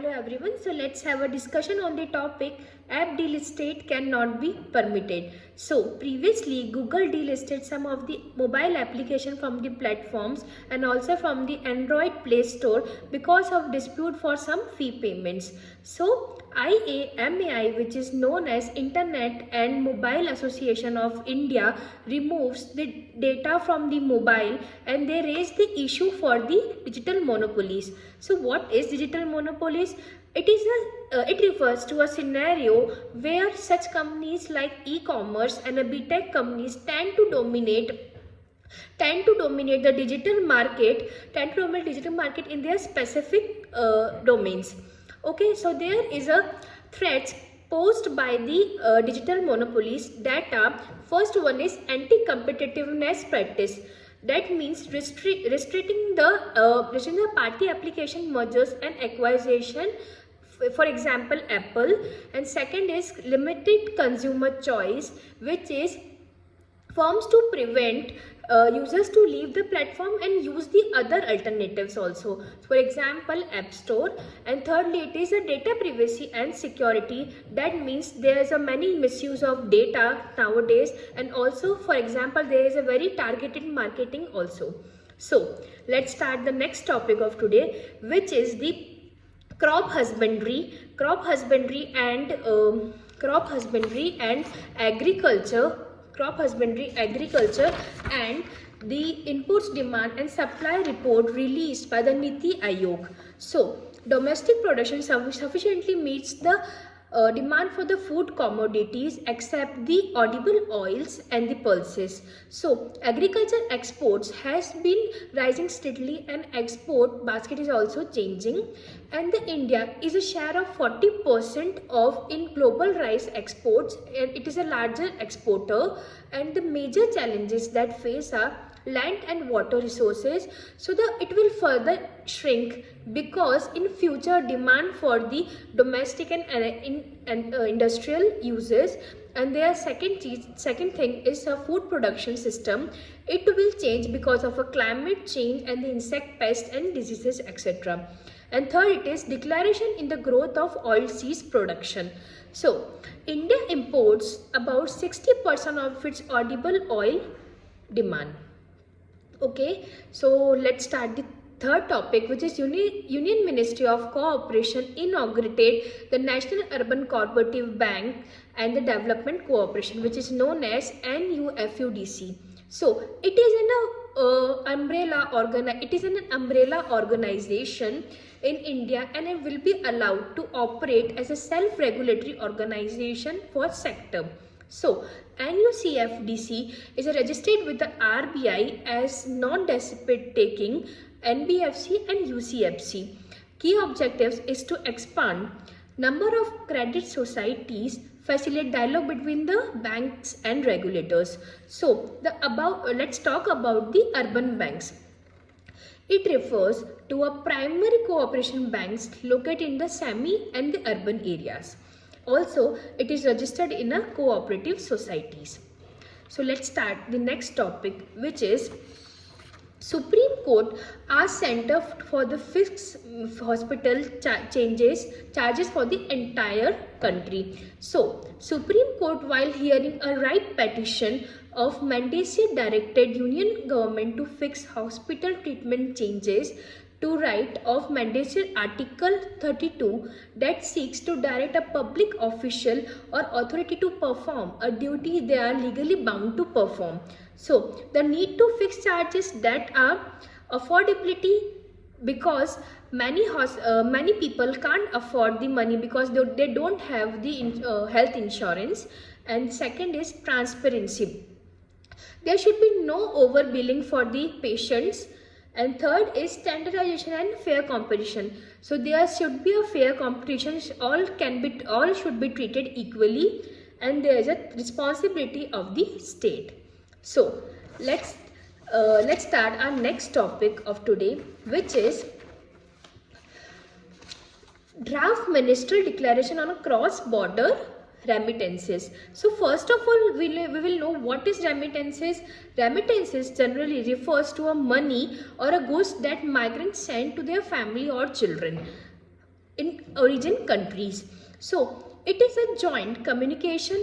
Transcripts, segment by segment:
Hello everyone. So let's have a discussion on the topic app delisted cannot be permitted. So previously Google delisted some of the mobile application from the platforms and also from the Android Play Store because of dispute for some fee payments. So IAMAI, which is known as Internet and Mobile Association of India, removes the data from the mobile and they raise the issue for the digital monopolies. So what is digital monopolies? It refers to a scenario where such companies like e-commerce and big-tech companies tend to dominate the digital market in their specific domains. Okay, so there is a threats posed by the digital monopolies that are, first one is anti-competitiveness practice. That means restricting the party application mergers and acquisition, for example Apple. And second is limited consumer choice, which is forms to prevent users to leave the platform and use the other alternatives also, for example App Store. And thirdly, it is a data privacy and security. That means there is a many misuse of data nowadays, and also for example there is a very targeted marketing also. So let's start the next topic of today, which is the crop husbandry and agriculture and the inputs, demand and supply report released by the Niti Aayog. So domestic production sufficiently meets the demand for the food commodities except the edible oils and the pulses. So agriculture exports has been rising steadily and export basket is also changing, and the India is a share of 40% of in global rice exports, and it is a larger exporter. And the major challenges that face are land and water resources. So it will further shrink because in future demand for the domestic and industrial uses. And their second thing is a food production system. It will change because of a climate change and the insect pests and diseases, etc. And third, it is declaration in the growth of oilseeds production. So India imports about 60% of its edible oil demand. Okay, so let's start the third topic, which is Union Ministry of Cooperation inaugurated the National Urban Cooperative Bank and the Development Cooperation, which is known as NUFUDC. So it is an umbrella organization in India, and it will be allowed to operate as a self-regulatory organization for sector. So NUCFDC is registered with the RBI as non-deposit taking NBFC and UCFC. Key objectives is to expand number of credit societies, facilitate dialogue between the banks and regulators. So let's talk about the urban banks. It refers to a primary cooperation banks located in the semi and the urban areas. Also, it is registered in a cooperative societies. So let's start the next topic, which is Supreme Court asks Center for the Fixed Hospital charges for the entire country. So Supreme Court, while hearing a right petition of mandatory directed Union government to fix hospital treatment changes to right of mandatory Article 32 that seeks to direct a public official or authority to perform a duty they are legally bound to perform. So the need to fix charges that are affordability, because many people can't afford the money because they don't have the health insurance. And second is transparency. There should be no overbilling for the patients. And third is standardization and fair competition. So there should be a fair competition. All should be treated equally, and there is a responsibility of the state. So let's start our next topic of today, which is draft ministerial declaration on a cross-border remittances. So first of all, we will know what is remittances. Remittances generally refers to a money or a goods that migrants send to their family or children. In origin countries. So it is a joint communication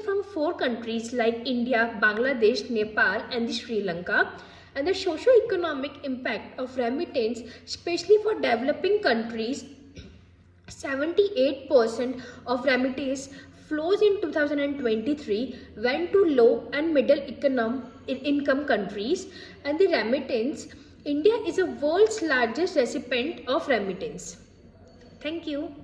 from 4 countries like India, Bangladesh, Nepal, and the Sri Lanka. And the socio-economic impact of remittance, especially for developing countries, 78% of remittance flows in 2023 went to low and middle income countries. And the remittance, India is the world's largest recipient of remittance. Thank you.